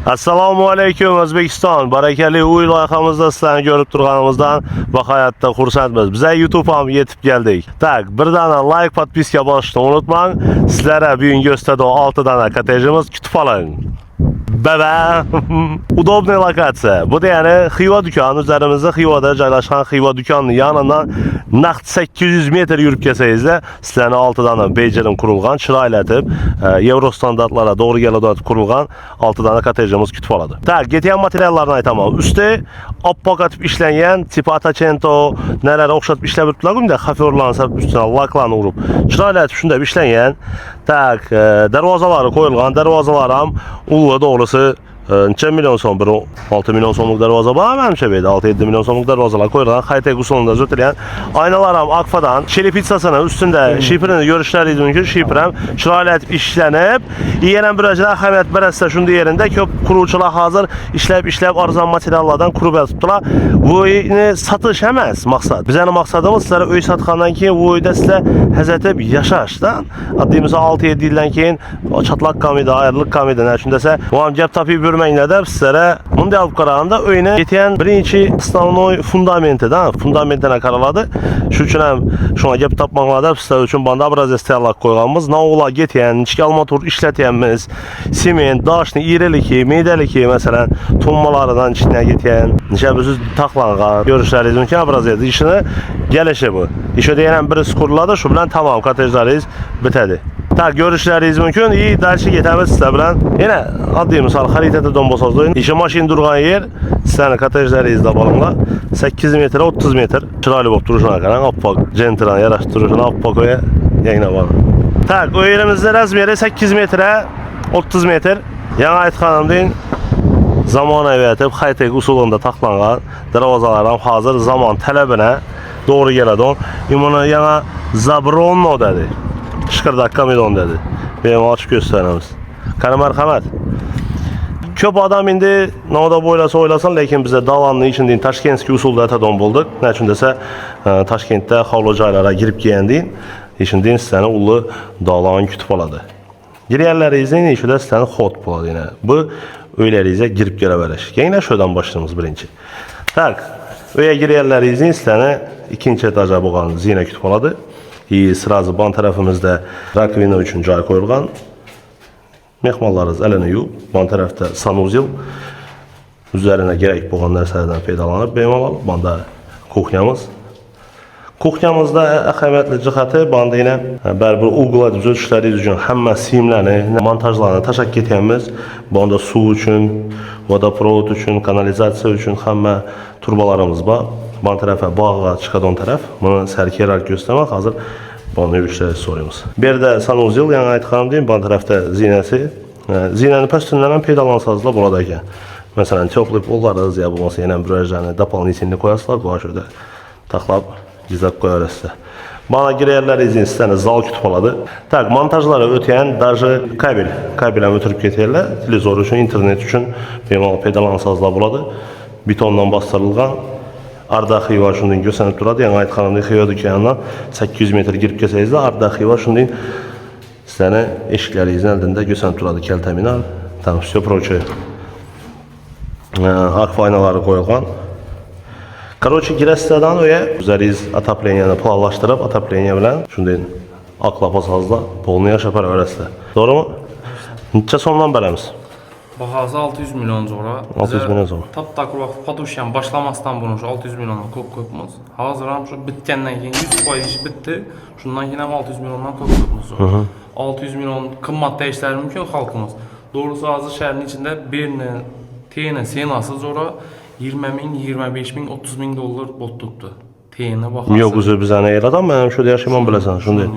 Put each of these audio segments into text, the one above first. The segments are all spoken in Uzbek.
Assalomu alaykum O'zbekiston. Barakali uy loyihamizda sizlarni ko'rib turganimizdan va hayotda xursandmiz. Biz YouTube ham yetib keldik. Tak, bir dana like, podpiska bosishni unutmang. Sizlarga bugun gösterdi 6 dana kottejimiz kutib oling. Baba, udobniy lokatsiya. Bu da yani Xiva dükkanı üzerimizde Xivada joylashgan Xiva dükkanının yanından naqd 800 metr yurib kelsangizda sizlarni 6 dana bejirim qurilgan, chiroylatib, Euro standartlara doğru keladigan qurilgan 6 dana kottejimiz kutib oladi. Tak, ketgan materiallarni aytaman. Usti oppoq etib ishlangan, tipo atacento nelar o'xshatib ishlab o'tiblar, unda xaferlansa ustiga laklarni urib, chiroylatib shunday ishlangan. Tak, darvozalari qo'yilgan, darvozalar ham ulli doğrusu necha million so'm, 6 million so'mlik darvoza bor, menimcha bu yerda 6-7 million so'mlik darvozalar qo'yilgan, high-tech usulida zo'tilgan. Aynalar ham Akfa'dan, Çelipitsasini ustida shifrini ko'rishlaringiz mumkin. Shifr ham chiroylatib ishlanib, yana bir ahamiyat berasizlar shunday yerinde ko'p quruvchilar hozir ishlab arzon materiallardan qurib yotibdilar. Bu uyni satish emas maqsad. Bizning maqsadimiz sizlar uy sotgandan keyin bu uyda sizlar hazatib yashashdan, oddiy misol 6-7 yildan keyin chatlaq qamida, ayriliq qamida, shunda desa, bu ham gap topib yurmanglar deb sizlarga bunday olib qaraganda uyni yetgan birinchi основной fundamentini qaraladi. Shu uchun ham shunga gap topmanglar deb sizlar uchun banda obraz tayyorlab qo'yganmiz. Navlar yetgan, ichki armatur ishlatyapmiz. Sement, dashni iriligi, meydaligi, masalan, tonmalaridan ichidan yetgan, necha biz taqlangan. Ko'rishlaringiz mumkin obrazda ishini gelishi bu. İşte yana birisi quriladi, shu bilan tamom kottejlaringiz bitadi. Tak, görüşleringiz mümkün. İyi, dalşı getamiz sizlar bilan. Yine oddiy misol xaritada donbosoz o'yin. İşe mashin turgan yer, sizlarning kottejlaringizda bo'linglar. 8 metr, 30 metr. Chiroyli bo'lib turishini qarang, oppoq, jentran yarashib turishini oppoq o'ya yanglab oldi. Tak, o yerimizda razmeri 8 metr, 30 metr. Yana aytganimdek, zamonaviy etib, high-tech usulunda taqlangan darvozalar ham hozir zamon talabine doğru keladi. Buni yana Zabronno dedi. Şıkırdak kamidon dedi. Benim açık gösterimiz. Qani marhamat. Ko'p adam indi navda bo'ylasa o'ylasin, lekin bizda dalanning ichidan Toshkentskiy usulda atadon bo'ldik. Ne uchun desa, Toshkentda hovli joylarga kirib kelgandan ishidan sizlarni ulli dalan kutib oladi. Girganlaringizning ishida sizlarni xot bo'ladi yana. Bu uylaringizga kirib kelaverish. Yana shodan boshlaymiz birinchi. Tak, uyga girganlaringizning sizlarni ikkinchi etaja bo'lgan zina kutib oladi. Sırası ban tarafımızda rakvina için joy qo'yilgan. Mehmonlarimiz elini yuvib, ban tarafda sanuzil üzerine gerek bo'lgan narsalardan foydalanib bemalol. Banda kuxnyamiz. Kuxnyamizda ahamiyatli jihati banda yana baribir uyg'latib o'tishlaringiz uchun hamma siyimlarni, montajlarni tashab ketyapmiz. Banda suv uchun, vodoprovod uchun, kanalizatsiya uchun hamma turbalarimiz bor. Ban tarafa bağğa çıkadan taraf. Bunu serkerak göstermek hazır. Bana yürüyüşleri soruyoruz. Bir de sanuzil yani aytkanım diyeyim. Ban tarafta zinesi. Zinenin pöstünlerden peydalansazlar buradayken. Mesela toplayıp ollarız ya bu mesela yine brajlarını doполнительно koyarsılar. Bu aşırıda taklap gizlap koyarız. Bana girerler izin sizlerine zal kütüp oladı. Tak, montajları öteyen даже kabelden ötürüp getirerler. Televizor için, internet için benim peydalansazlar buladı. Betondan bastırılgan. Arda Xiva shundan gösterib turadi. Yani aytganimdek Xiva dükkanından 800 metr girib kelsangizda Arda Xiva shundan sizlarni eshiklaringizni oldida gösterib turadi. Keltaminal, tam все прочее. Akfa aynalari qo'yilgan. Короче, girasizlardan o'ya o'zingiz отопленияni planlashtirib, отопление bilan shunday aqlab olsangizlar, polni yashab olaverasizlar. To'g'rimi? Necha so'mdan beramiz? Bahası 600 milyon sonra. 600 milyon sonra. Taptak vakit paduşyan başlamasdan bunu şu 600 milyondan ko'p. Hazır ham şu bitkenden keyin 100% bitti. Şundan keyin ham 600 milyondan ko'p. 600 milyon kımmatda işler mümkün halkımız. Doğrusu hazır şehrin içinde birinin teyine senası sonra 20 bin, 25 bin, 30 bin dolar bot tuttu. Teyine bakasın. Yok üzü bizden eğer adam ben şöyle yaşayamam bilesen şimdi.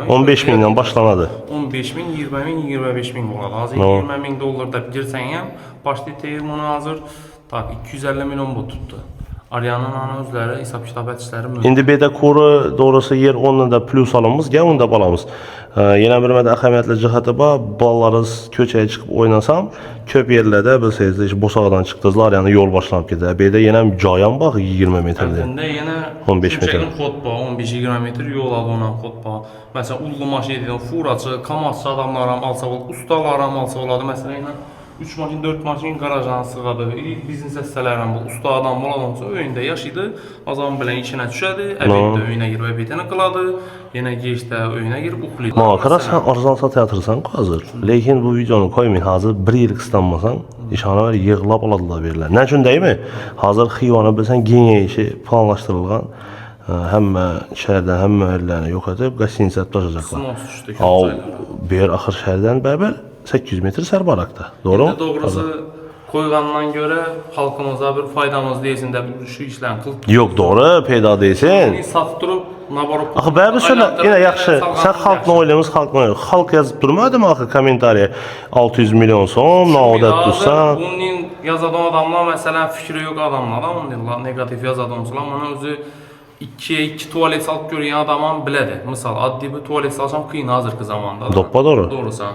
15 binden başlanadı. 15 bin, 20 bin, 25 bin dolar. Hazır 20 bin dolar da girsen ya başlı teyir bunu hazır tak 250 milyon bot tuttu. Arayanın ana özləri hesab kitab etişləri mümkün. İndi beda kuru doğrusu yer onunla da plus alımız, gel onu da balamız. Yine bir mədə əhəmiyyətli cihəti var, ballarınız köçəyə çıxıb oynasam, köp yerlərdə bilsəniz işte Bosağadan çıxdınızlar, yəni yol başlanıb gedir. Beda yenə cayan bax 20 metrdir. Əslində yenə 15 metr. Xod bax 15-20 metr yol alınan xod bax. Məsələn, ullu maşın edən furaçı, kamasçı adamlar alsa, ustalar alsa oladı məsələn. 3 maşın, 4 maşın garajdan sığadı. Biznes əsələrən bu usta adam olansa öyündə yaşaydı. Azam bilən işinə düşədi. Əbiddə öyünə girib əbidəni qıladı. Yenə gecdə öyünə girib uxlaydı. Makara sen arzansa teatrsan hazır. Lakin bu videonu koymayın hazır bir yıl kıslanmasan işhana var yığılab aladılar verirler. Ne için değil mi? Hazır xiyvanı bilsən geniye işi planlaşdırılğan hem şehirden hem məhəllərini yok edib qəstinizət başacaqlar. Sınavs düşdü. Bir axır şəhərdən bərbər 800 metr sərbarakda. Doğru mu? Doğrusu koyğandan görə xalqımıza bir faydamız deyilsin də şu işlərini qılıb. Yok doğru peyda deyilsin. Sat durub, nabarıb. Axı bərbər söyle yine yaxşı. Sen xalqla oylamız xalqla oylamız. Xalq yazıb durmadı mı axı kommentariya 600 milyon son, naudət dursan. Bunun yazadan adamlar məsələn fikri yox adamlar, onlar negativ yazadanlar, amma özü 2 tuvalet salıb görən adamın bilədir. Misal, addi bir tuvalet salsam qıyın hazırki zamanda. Doppa doğru. Doğrusan.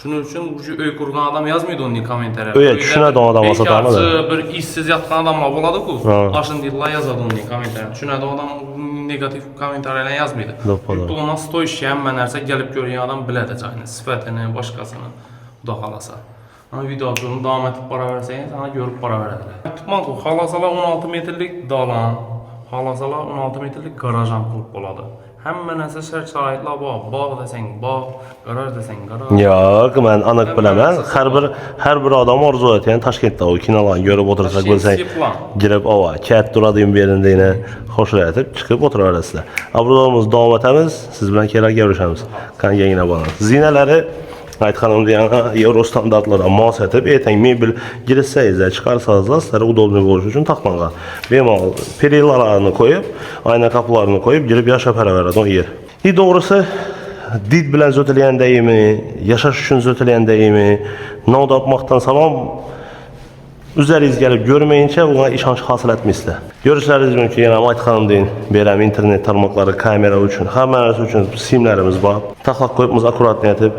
Şunun üçün bu öy qurğan adam yazmıydı onun kommentariya. Öyə düşünədə o adam satarmı da? Bir işsiz yatqan adamla boladı bu. Aşın deyirlər yazadı onun kommentariya. Düşünədə o adam negativ kommentariyalar yazmıydı. Doppa doğru. Ona stoy işləyən mənərsə gəlib görən adam bilədir cayını, sifətini, başqasını. Bu da xalasa. Ama videonu davam edip para verseniz sana görüp para verirler. Tutmaz bu. Halasala 16 metrlik dalan, halasala 16 metrlik garajan qurub boladı. Həmmə nəsə şərait-şəraitlər var. Bağ desən bağ, garaj desən garaj. Yox, mən anıq biləmən. Hər bir adam arzu edən Taşkentdə o kinolarını görüb otursaq bilsən, girib ova, kət duradığım bir yerində yenə xoş rəyətib çıxıb oturur arasında. Abrodamız davam etəmiz, siz bilən keylər görüşəmiz. Kan yenə bana. Zinələri Ayt xanım deyən Euro standartlara mas etib, etən mebel girsəyizə, çıxarsazlar, sizlərə udoblu qoluş üçün taxmağa. Bemal perillalarını koyub, ayna qapılarını koyub, girib yaşa para verəd o yer. Doğrusu, did bilən zötələyəndəyimi, yaşaş üçün zötələyəndəyimi, nauda yapmaqdan salam, üzəriz gəlib görməyincə ona işanç hasıl etmişsə. Görüşləriniz mümkün, yenə Ayt xanım deyin, verəm internet tarmaqları, kamera üçün, kamerası üçün simlərimiz var. Taxlaq qoyubumuz akurat niyətib,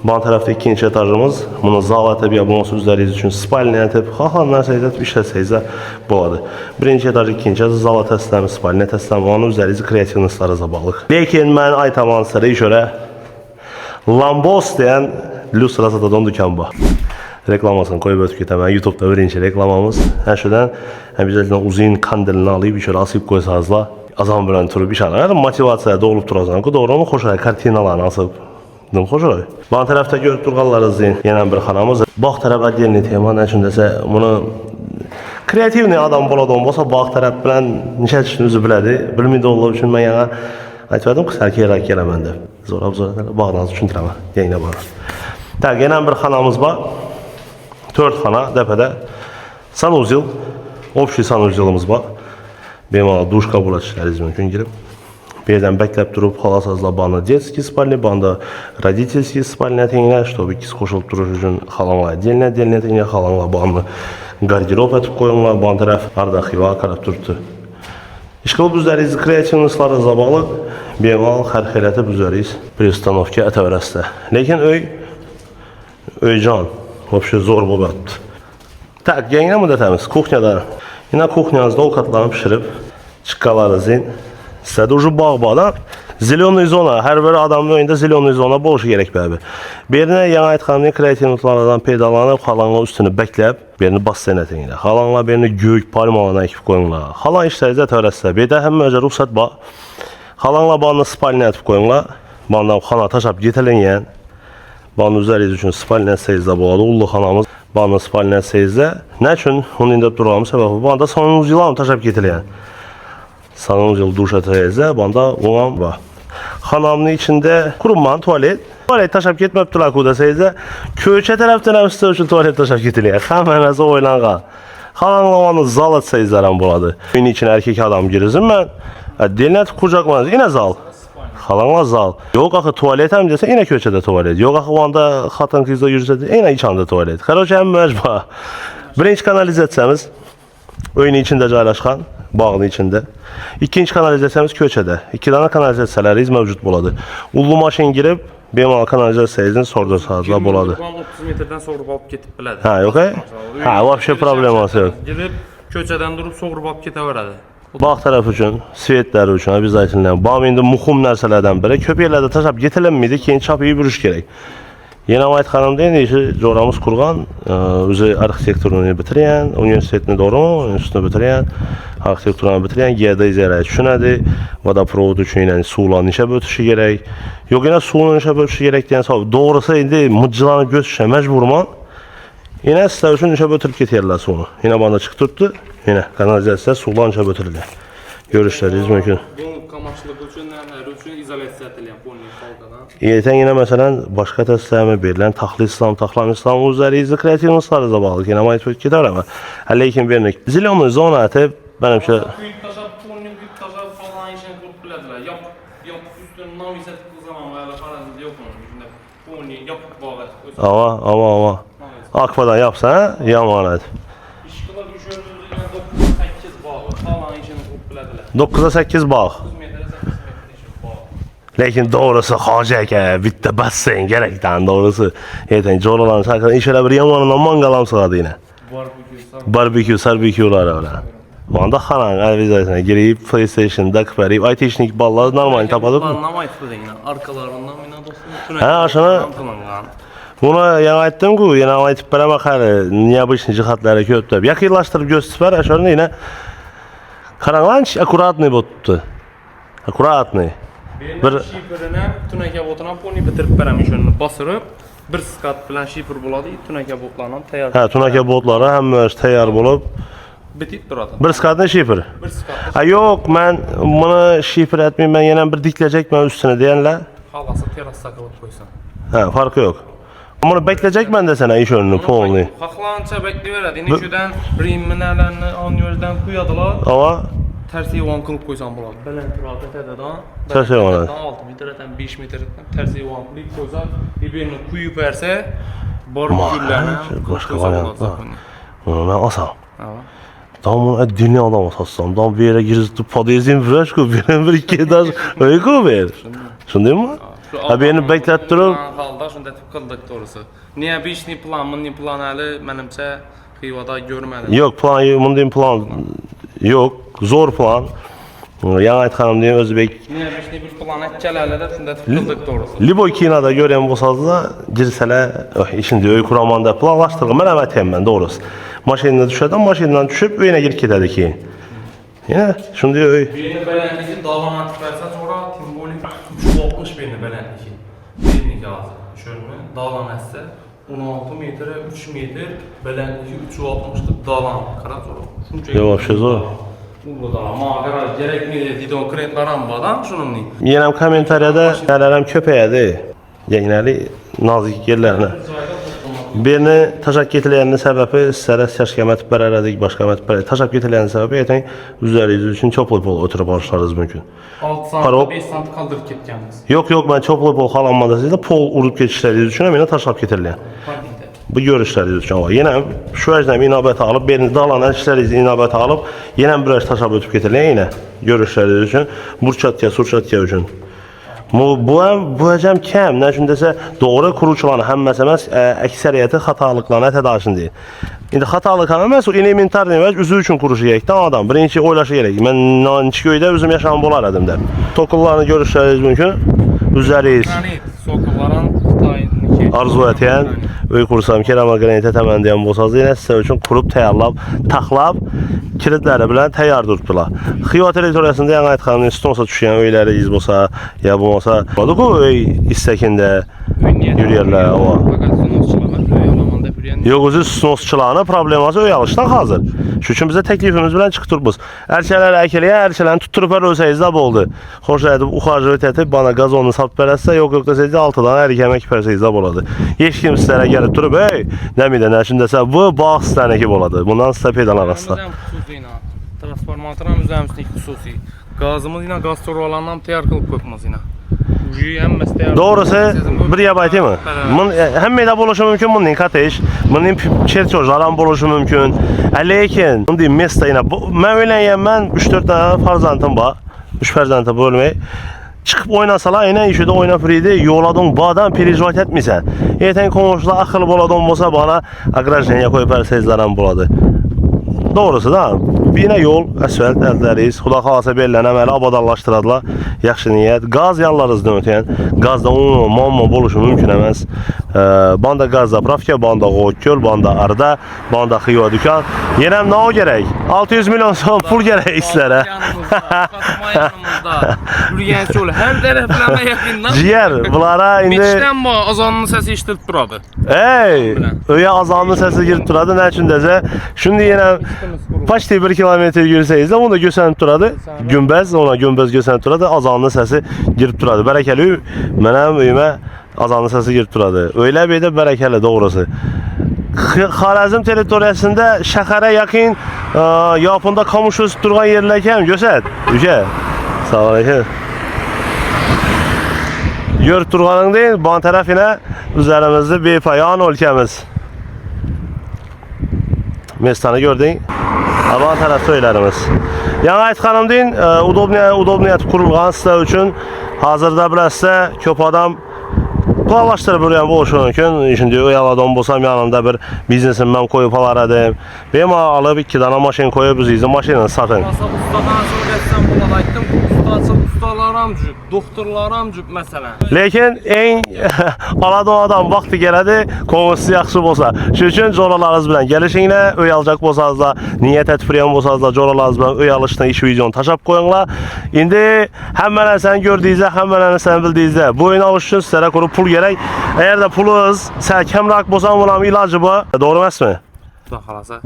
ban tərəfdə ikinci etajımız, bunu zal etib, ya bu nasıl üzəriniz üçün spalini etib, xaxanlar seyizət, işləsəyizə buladı. Birinci etaj, ikinci etaj, zal etəsləmi, spalini etəsləmi, onun üzərinizi kreativnistlarınıza bağlıq. Lakin mən Ayt avansları işörə Lambos deyən Lustra satadan dükkan var. Reklamasını koyub ötüb getəmən, YouTube'da birinci reklamamız. Həşədən əmizəlindən uzun kandilini alayıb, işörə asıb qoysazlar, azam bilən turub işanı. Motivasiyaya doğulub durazan, doğru onu xoşaya kartinalarını asıb. Xoş oy. Ban tərəfdə görüb durğanlarınız deyin. Yenə bir xanamız. Bağ tərəf ədiyelini teman əçindəsə bunu kreativni adam boladan olsa bağ tərəf bilən neçə işinizi bilədi. Bilməydə olduğu üçün mən yana aytmadım ki, sərki yerək gələ məndə. Zor bağdanız üçün tirəmə. Yenə bağda. Tak, yenə bir xanamız var. 4 xana dəfədə sanuzil, obşi sanuzilimiz var. Benim duş qabul etişləriniz mümkün girib. Birdən bəkləb durub, xalasazla banda детский спальня, banda родительский спальня teyinlə, чтобы ikisi qoşulub durur üçün xalanla отдельно teyinlə, xalanla bandı garderob etib qoyunlar, ban tərəf arda xiva qarab durdu. İşqılıb üzəriz kreativnistlarınızla bağlı, bemal xərxələtib üzəriz bir ustanovki ətəvərəstə. Lakin öycan, vəbşə zor bobatdı. Tak, yenə müddətəmiz, kuxnyada. Yine kuxnyanızda ovqatlarını pişirib, çıqqalarınızın sizə də ucu bağ-bağdan zilonlu zona, hər bir adamın önündə zilonlu zona boluşu gerək bəbi. Birinə yana Ayt xanımın kreativliklarından peydalanıb, xalanla üstünü bəkləb, birini bas sənətin ilə, xalanla birini göyük palmalarına ekib qoyunlar. Xalan işlərizə törəssə, bir də həm məcə ruxsat bax, xalanla banını spalinə etib qoyunlar, bandan xana taşab getilən, banın üzəriz üçün spalinə seyizdə boladı, ullu xanamız banını spalinə seyizdə. Nə üçün? Onun indi durağımız səbəbi, banda sonunuz yılanı taşab getilən. Sanırım yıl duş etəyizdə, banda olan var. Xanamın içində qurumman tuvalet. Tuvalet taşab getməbdilər kudasəyizdə. Köçə tərəfdən əmsizdə üçün tuvalet taşab getiləyək. Xəmənəzə oylanğa. Xanamlamanı zal etsəyizlərəm buladı. Ünün için erkek adam girizim mən. Delinət qucaqmanız, yine zal. Xalanla zal. Yox axı tuvalet həm desə, yine köçədə tuvalet. Yox axı vanda xatan qızda yürüsə, yine içanda tuvalet. Xərocə həm məcba. Birinci kanalizasiyamız öyünün içində caylaşqan. Bağın içində. İkinci kanalizasiyamız köçədə. 2 dana kanalizasiyalarımız mövcud buladı. Ullu maşın girib, bemal kanalizasiyasının sordur sazla buladı. 30 metrdən soğurub alıb getib bilədi. Ha, yox e? Ha, vəbşə probleması yox. Girib, köçədən durub soğurub alıb getə verədi. Bağ tərəf üçün, svetləri üçün, abizaytinlə, bağım indi muxum nərsələrdən biri. Köpəklərdə taşab getirilmiydi ki, çapıyı bürüş gerək. Yine Mayt Hanım deyin işi coğramız kurgan, özü arxitekturunu bitiren, üniversitetini doğru mu? Üniversitini bitiren, arxitekturunu bitiren, geodeziyara düşünədi, vodoprovod üçün yani suğulan işe bötüşü gerek. Yok yine suğulan işe bötüşü gerek diyen sabah. Doğrusu indi mıcılanı götüşe mecburman. Yine sizler üçün işe bötürüp getirler suğunu. Yine bana çıktırdı, yine kanalizasiya suğulan işe bötürürler. Görüşleriniz mümkün. Bu kamaşlık üçün, nələr üçün izolyasiya edilən polni xalqadan. Yeten yine mesela başka təsdiqləmə verilən taxıl İslam, taxlam İslam üzəri kreativностları da bağlı. Yine mayt öt gider ama. Lekin vernik. Zilonun zonatı benim şey. Büyük taşa, polni büyük taşa falan işin kurup bilediler. Yap üstünü namizet kılzaman veya paranız yok onun içinde. Polni yap bağlı. Ama. Akbadan yapsa ha? Yamanat. İşkıla düşürdüğünüzde yine 9-8 bağlı. Falan işin kurup bilediler. 9'a 8 bağ. 9 metre 8 metre işin bağlı. Lekin doğrusu hacak bitti basın gerekten doğrusu. Yeten coğralan şarkıdan işe bir yamanından mangalam sıradı yine. Barbekülar öyle. O anda xanan elvizasına girip PlayStation'da kıparıp ay teknik ballar normal tapadık. Anlamaydı yine arkalarından yine dostum. Ha aşağıda. Buna yana ettim ki yine aytıp bana bakar niye bu işin cihatları kötü. Yakınlaştırıp gösterip aşağıda yine karanlanç akuratni bottu. Akuratni. Bir şifrene tüneke botuna poni bitirip vermiş önünü basırıp bir skat bilen şifr buladı tüneke botlarla tayar. Ha tunaka botları hem tayar bulup bitip duradı. bir skatın şifr. Bir skat. Ha yok ben bunu şifr etmeyeyim ben yine bir dikleyecek ben üstüne diyenle. Halası teras sakılıp koysan. Ha farkı yok. Bunu bekleyecek ben de sana iş önünü polni. Haklança bekliyorlar. Nişüden rimlerlerini anıyordan kuyadılar. Ama tersi yuvan kılıp koysan buladı. Belen rahat ededan. Tersi yuvan. 6 metreden 5 metreden tersi yuvan kılıp koysan birbirini kuyup verse barıp güllerine başka varyant var. Bunu ben asam. Evet. Tam dinli adam asassam. Tam bir yere girip podezin fresh ko bir iki eder. Öyle ko ver. Şunu mu? Ha beni beklettirip halda şunda kıldık doğrusu. Niye bir işni plan hali menimçe Xivada görmedim. Yok plan yok. Zor plan. Yana Ayt Hanım diye Özbek. Niye bir işni bir plan etkelerle de şunda kıldık doğrusu. Libo kinada gören bu sazda girsələ işin öy kuramanda planlaşdırılır. Mən əmətəyəm mən doğrusu. Maşından düşədən maşından düşüb öyünə girib gedədi ki. Yine şimdi öy. Birini beğendiki dağlanan tıklarsa sonra timbolik 360 birini beğendiki. Birini yazdı. Şöyle dağlanırsa 16 metre 3 metre beğendiki 360'lık dağlan. Karat sonra. Yok şey zor. Bu da ama gerek mi dedi o kreditlerin badan şunun ne? Yenəm kommentariyada gələrəm köpəyədir. Yenəli nazik yerlərinə. Birini təşəkkür etlərinin səbəbi sizlərə səşkəmət bərələdik, başqa mətbələ. Təşəkkür etlərinin səbəbi yətən üzəriniz üçün çoplu pol ötürüb alışlarınız mümkün. 6 saat 5 saat kaldırıp getkəniz. Yok mən çoplu pol xalanmada sizdə pol urub keçişləriniz üçün mənə təşəkkür etərlər. Bu görüşləriniz üçün var. Yenə şu əcnəm inabət alıb, birini dağlanan işlərinizi inabət alıb, yenə bir təşəkkür ötüb getirlər yenə görüşləriniz üçün, burçatya, surçatya üçün. Bu həcəm kəm, nə üçün desə, doğru quruculanı həm məsələməz əksəriyyəti xatalıqlarına tədaşın deyil. İndi xatalıqlarına məhz o elementar demək, üzü üçün qurucu yerəkdən adam, birinci oylaşı yerək. Mən Nançı göydə özüm yaşamı bolar ədimdə. Tokullarını görüşləriniz mümkün, üzəriyiz. Yəni, sokulların Xitay'daki Arzu etən, öy kursam, kerama qranitə təməndiyən bu sazı yenə sizə üçün qurub, təyarlab, taxlab, kilitləri bilən təyar durdular. Xivat elektoriyasında yəni Ayt Xanımın üstünsə düşən öyləri iz bolsa, ya bu olsa, budur ki, öy istəkində yürüyərlər. Yox, özü snosçılağına probleması öy alışdan hazır. Şu üçün bizə təklifimiz bilən çıxdırmız. Ərçələri əkələyə, ərçələrini tutturub ölsəyizdə boldu. Xoş edib, uxarcığı tətib, bana qazonunu sap verəsə, yox desəyizdə 6-dan ərik əmək pərsəyizdə boladı. Heç kim sizlərə gəlib durub, nə midən, nəşin desə, bu bağ sizlərə boladı. Bundan sizə peydan arasında. Transformatörün üzərimizdə xüsusi. Gazımız yine gaz toru olandan təyar qılıb qoymaz yine. Doğrusu bir yabaytı mı? Hem meyda buluşu mümkün bunun kateş, bunun çerçojlardan buluşu mümkün. Lekin bunun mesta yine. Ben öyleyim ben 3-4 tane farzantım var. 3 farzantı bölmeyi. Çıkıp oynasalar yine işi de oynafırıydı. Yoladın bağdan perişvat etmişsen. Yeten komşular akıllı boladın olsa bana agrajenya koyup her sezlerim buladı. Doğrusu da Bir yine yol, asfalt əlləriyiz. Xuda xalasa belilən əməli abadallaşdıradılar. Yaxşı niyyət. Qaz yanlarızdan ötəyən. Qazda mamma boluşu mümkün emas. Banda qaz zapravka, banda Qoğutgöl, banda Arda, banda Xiva dükan. Yenəm nə o gerək? 600 milyon son pul gerək sizlərə. Yanımızda. Yürüyen yolu her taraflarına yakından. Ciğer, bunlara indi... Beşten bu azanın sesi iştilip duradı. Ey, öyə azanın səsi girib duradı. Nə üçün dəzə? Şimdi yenə paçti 1 kilometr yürüsəyiz də, onu da gösənib duradı. Günbəz, ona günbəz gösənib duradı. Azanın səsi girib duradı. Bərəkəli mənəm öyümə azanın səsi girib duradı. Öylə bir də bərəkəli doğrusu. Xarəzm territoriyasında şəhərə yaxın yapında kamış üst durğan yerlərkən göstər. Ülkə. Sağ ol. Görüb durğanın deyil, ban tərəfinə üzərimizdə bepayan ölkəmiz. Mestanı gördün. Ban tərəf söylərimiz. Yəni Ayt xanım deyin, udobniyyət qurulğan sizlər üçün hazırda biləsə köp adam planlaşdırıb buraya boşu mümkün. Şimdi oyaladan bolsam yanımda bir biznesim mən koyup alaradım. Benim alıp 2 dana maşin koyup üzüyüzü maşini satın. Ustadan sonra geçsem buna aytdım. Ustalaram cüb, doktorlaram cüb məsələn. Lakin en aladan adam vaxtı gələdi, konusu yaxşı bolsa. Şu üçün coralarınız bilən gəlişinlə öy alacaq bolsanız da, niyyət etfiriyən bolsanız da coralarınız bilən öy alışına iş videonu taşap koyunla. İndi həm mənə sən gördüyünüzdə, həm mənə sən bildiyinizdə bu oyun alış üçün sizlərə quru pul gerək. Eğer de pulunuz sərkəm rak bolsan bulam ilacı bu. Doğru məsmi?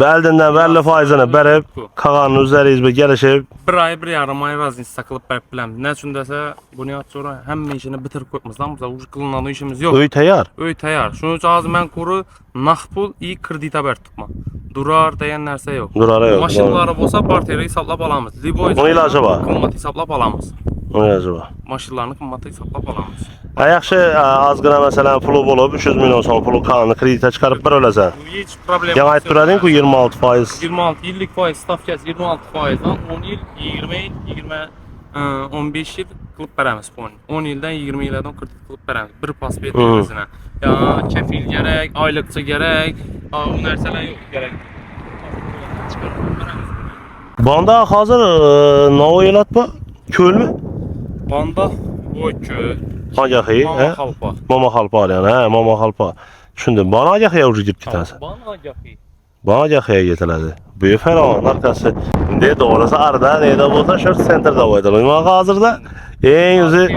Bəldindən bəlli faizini bərib, qağanın üzəriyiz bir gəlişib. Bir ay, bir yarım ay vaziyeti sakılıp bərib biləm. Nə üçün dəsə, bunu yat sonra həmmə işini bitirib qoymuşdan, bizə uç qılınan işimiz yox. Öy təyar. Öy təyar. Şunun üçün az mən quru naqpul iyi kredita bər tutma. Durar deyən нәрsə yox. Durara yox. Maşınları bolsa partiyeri hesablab alamız. Onun ilacı var. Qımmat hesablab alamız. Onun ilacı var. Maşınlarını qımmatı hesablab alamız. Yaxşı az qına məsələn pulu olub 300 milyon son pulu kanını kreditə çıxarıb bir öləsən. Heç problem. Yəni ayt duradın ki 26%. 26 illik faiz stavkası 26%dan 10 il, 20 il, 15 il qılıb bərəmiz bu 10 ildən 20 ildən kredit qılıb bərəmiz. Bir pasport verməsinə. Ya kefil gərək, aylıqçı gərək, o nərsələr yox gərək. Banda hazır nə oylat bu? Köl mü? Banda o köl. Hangi axı? Mama xalpa. Mama xalpa yəni, hə, mama xalpa. Düşündüm, bana axıya ucu gidib getənsə. Bana yaxı. Bana axıya getələdi. Böyük fərqan arkası. İndi doğrusu arada nədə bolsa şort centerdə qoydular. Amma hazırda en yüzü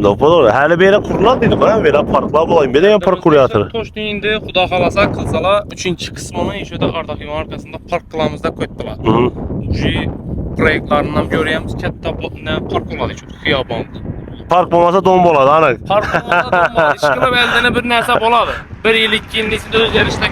Doğru. Hələ belə qurulan dedi bana, belə parklar bulayım. Bir də park kuruyor. Toşdu indi Xuda xalasa qılsala 3-cü qismini işədə Ardaqın arkasında park qılamızda qoydular. Proyektlarından görüyoruz katta park oladı ki, xiyaban. Park olmasa dom boladı, ana. Park olmasa dom boladı. İşqilib əldənə bir nəsə boladı. Bir illik kendisinde özgərişdə.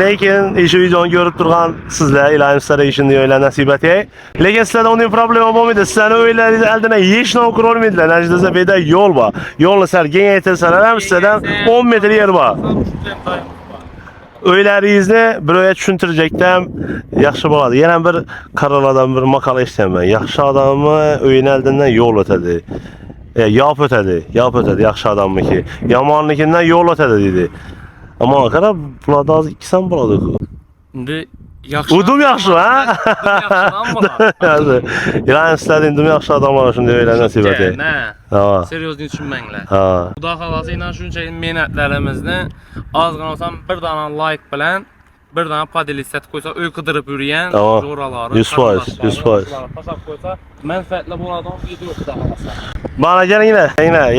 Lekin işi videonu görüp durğan sizlər ilayim sizlərə işini öyle nəsibət ey. Lekin sizlərdə onun problemi olmaydı. Sizlərə öyle əldənə heç nə okur olmaydılar. Nəticədə bir də yol var. Yolunu sərgin yetirсələr həm sizlərdən 10 metr yer var. Öylərinizi buraya düşündürəcəkdən yaxşı boladı. Yenə bir karaladan bir makala işləyəm mən. Yaxşı adamı öyün əldindən yol ötədi. Yap ötədi, yaxşı adamı ki. Yamanlıkindən yol ötədi dedi. Amma qara bulada az 2 sən buladı. İndi yaxşı. Udum yaxşı ha? Yaxşı. Yəni istədi indim yaxşı adamlar üçün elə nəsibət ey. Nə? Seriozlu düşünməklə. Xuda xalası ilə şunca minətlərimizni az qanalsam bir dana like bilən bir dana padelisət qoysa öy qıdırıb yürüyən oraları 100%. Pasaq qoysa mənfəətlə bu adam video Xuda xalası. Bana gəlin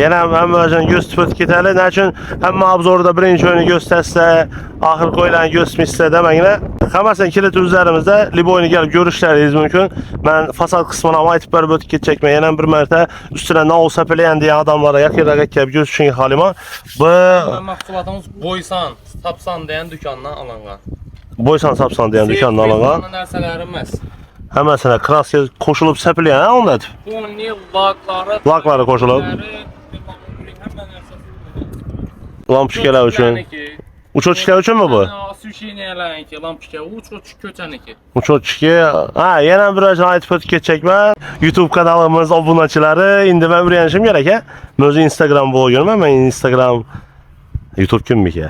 yenə mən özün göz tüpət getəli. Nə üçün həmmə abzorda birinci oyunu göstərsə, axır qoyulan göstərsə də mən yenə xəməsən kilit üzərimizdə Liboyunu gəlib görüşləriniz mümkün. Mən fasad qismına aytıb bərab ötüb getəcəkmə yenə bir mərtə üstünə nə olsa peləyən deyən adamlara yaxın gəlib göz üçün halima. Bu məhsulatımız boysan, tapsan deyən dükandan alınğan. Boysan sapsan deyən dükandan alınğan. Nərsələrimiz. Həməsinə kraska qoşulub səpiləyən, hə ondadır? Bunun lakları qoşulub. Lampişkələr üçün. Uçoçkələr üçün mü bu? Süşinəyələrin ki, lampişkə, uçoç köçəni ki. Uçoçkə, yenə bir özün ayet pöt keçəcək mən. YouTube kanalımız abunəçiləri, indi mən bir yanışım gerək, hə? Mən özü Instagram boyu görməm, mən Instagram... YouTube kim mi ki?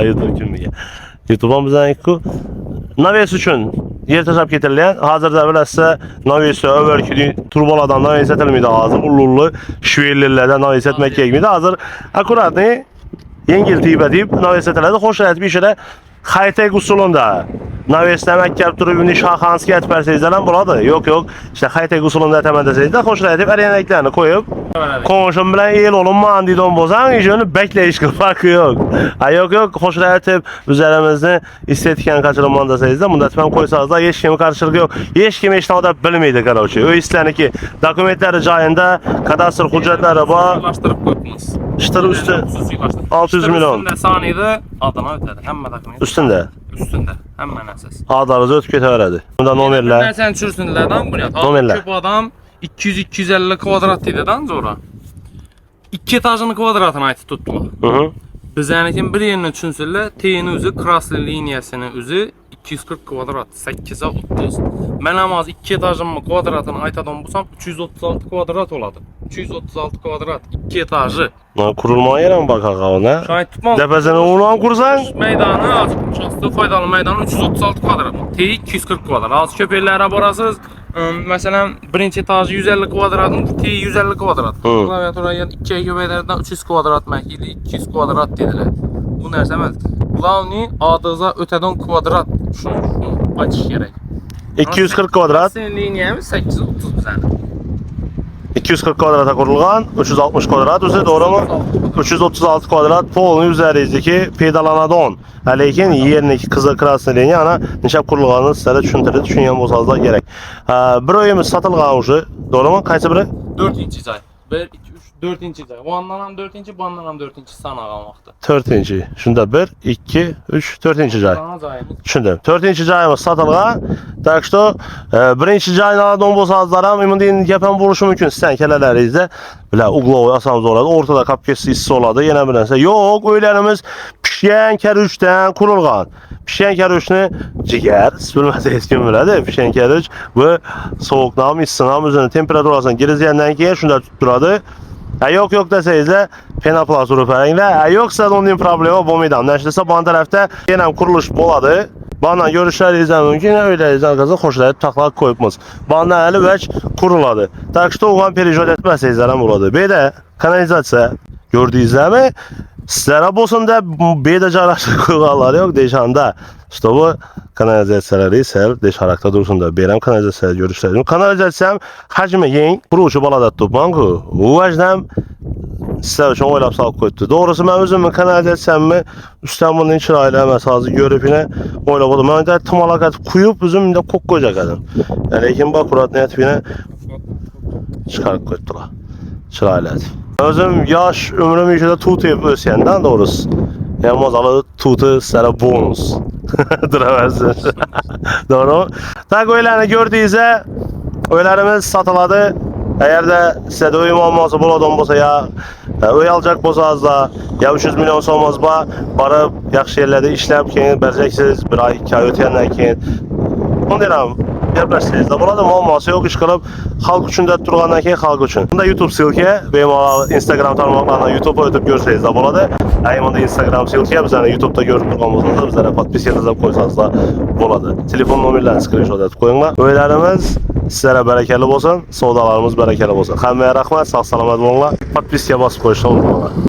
YouTube kim mi ki? YouTube'dan bizden ilk Naves üçün yer təşəb getirilən, hazırda biləsə Naves'e öbürkü turboladan Naves etilmiydi hazır. Ullullu şüveylilərdə Naves etmək gerekmiydi. Hazır akuratni yengil tiyip edip Naves etiledi. Hoş bir şeyde high-tech usulunda Naves'te məkkəb turub nişaxanski etmərsəyizdən buladı. Yok işte high-tech usulunda etəmədəsiyizdə hoş edip əriyenəklərini koyup konuşum bilen el olunma didon bozan işini bekleyiş farkı yok. Yok hoş edip üzerimizde estetiken kaçırılmandasıyızda bunda etmem koysanız da hiç kimi karşılığı yok. Hiç kimi işte o da bilmeydi karoçu. O isteyen ki dokumentleri cayında kadastr hüccetleri var. Ulaştırıp koydunuz. Çıtır üstü 600 milyon. Üstünde saniyede adına ötedi. Hemme dokument. Üstünde. Üstünde. Hemen əsas. Adlarınızı ötüp getirərədi. Bunda nomerlər. Mən sən çürsünlərdən bunu. Nomerlər. Köp adam 200-250 kvadrat dedən sonra 2 etajının kvadratını aytı tutdular. Bizənikin bir yerini üçünsürlər, T'nin üzü, kraslı liniyasının üzü 240 kvadrat, 8'e 30. Mən amaz 2 etajımın kvadratını aytadan bulsam 336 kvadrat oladı. 336 kvadrat, 2 etajı. Kurulmaya yerə mi baxaq ona? Şahit tutmaz. Dəfəsini ulan kursan? Meydanı az şahslı faydalı meydanı 336 kvadrat. T 240 kvadrat. Az köpəklərə barasız. Məsələn, birinci etajı 150 kvadratın, T 150 kvadrat. Klaviatura 2 köpəklərdən 300 kvadrat məhkili, 200 kvadrat dedilər. Bu nərsə məz. Qlavni adıza ötədən kvadrat şunu açış gerək. 240 kvadrat. Senin liniyemiz 830 bizəndə. 240 kvadrata kurulgan, 360 kvadrat üzeri doğru mu? 336 kvadrat polun üzerindeki pedalanadon. Lekin yerniki kızıl kraslı liniya ana nişab kurulganını sizlere düşündürü düşünyen bozazda gerek. Bir oyumuz satılgan ucu, doğru mu? Kaçı biri? 4-inci cay. 1, 2, 3, 4-inci cay. O andan 4-inci, bu andan 4-inci sanağan vaxtı. 4-inci. Şunda 1, 2, 3, 4-inci cay. Düşündüm. 4-inci cayımız satılgan. Tak что birinci cayın aladon bozazlara ümün deyin yapan vuruşu mümkün. Sen kelələrizdə belə uqlovu asamız oladı. Ortada kapkesi hissi oladı. Yenə bilənsə. Yok öylərimiz pişən kərüçdən kurulgan. Pişən kərüçünü ciğer, bilməsə heç kim bilədi. Pişən kərüç bu soğuqnam, issinam üzerine temperaturasını giriziyəndən ki şunda tutduradı. Yok desəyizdə penoplast rüpəringlə. Yoksa onun problemi bu meydam. Nəşdirsə bana tərəfdə yenə kuruluş boladı. Bana görüşler izlem mümkün, öyle izlem kazan hoşlayıp taklak koyupmuz. Bana eli veç kuruladı. Tak işte oğlan perişot etmezse izlem buladı. Bir de kanalizasiya gördü izlemi. Sizlere bolsun da bir de caraşlı koyulanlar yok değişanda. İşte bu kanalizasiyaları sel deşarakta dursun da. Berem kanalizasiya görüşlerim. Kanalizasiyam hacmi yeng, kurucu balada tutmam ki. Bu vəcdən sizler için oylap salıb koydu. Doğrusu ben özümün kanalizasiyamı İstanbul'un çırayla mesazı görüp yine oyladım. Ben de tüm alakat kuyup özüm de kok koyacak adam. Yani lakin bak kurat niyet yine çıkarıp koydular. Çırayla. Özüm yaş ömrüm işede tutu yapıp ösiyenden doğrusu. Yani mazalı tutu sizlere bonus. Duramazsın. Doğru mu? Tak öyləni gördüyüzə öylərimiz satıladı. Eğer de size de uyum olmazsa buladan bolsa ya öy alacak bozazda ya 300 milyon olmazba barıp yaxşı yerlerde işlep keyin bereceksiniz bir ay 2 ay öteyenden keyin. Onu deyirəm, yapırsınız da buladan olmazsa yok iş kılıp halk üçün de durğandan keyin halk üçün. Bunda YouTube silke benim Instagram tanımaklarından YouTube'a ötüp görseniz de buladı. Ayımında Instagram silke bizden YouTube'da görüp durğanımızda bizlere patpis yazıp koysanız da buladı. Telefon numarlarını screenshot edip koyunlar. Öylərimiz sizlere berekeli olsun, savdalarımız berekeli olsun. Xəmməyə rəhmət, sağ salamat olunlar. Patpiskaya basıb qoyuşlar olmalar.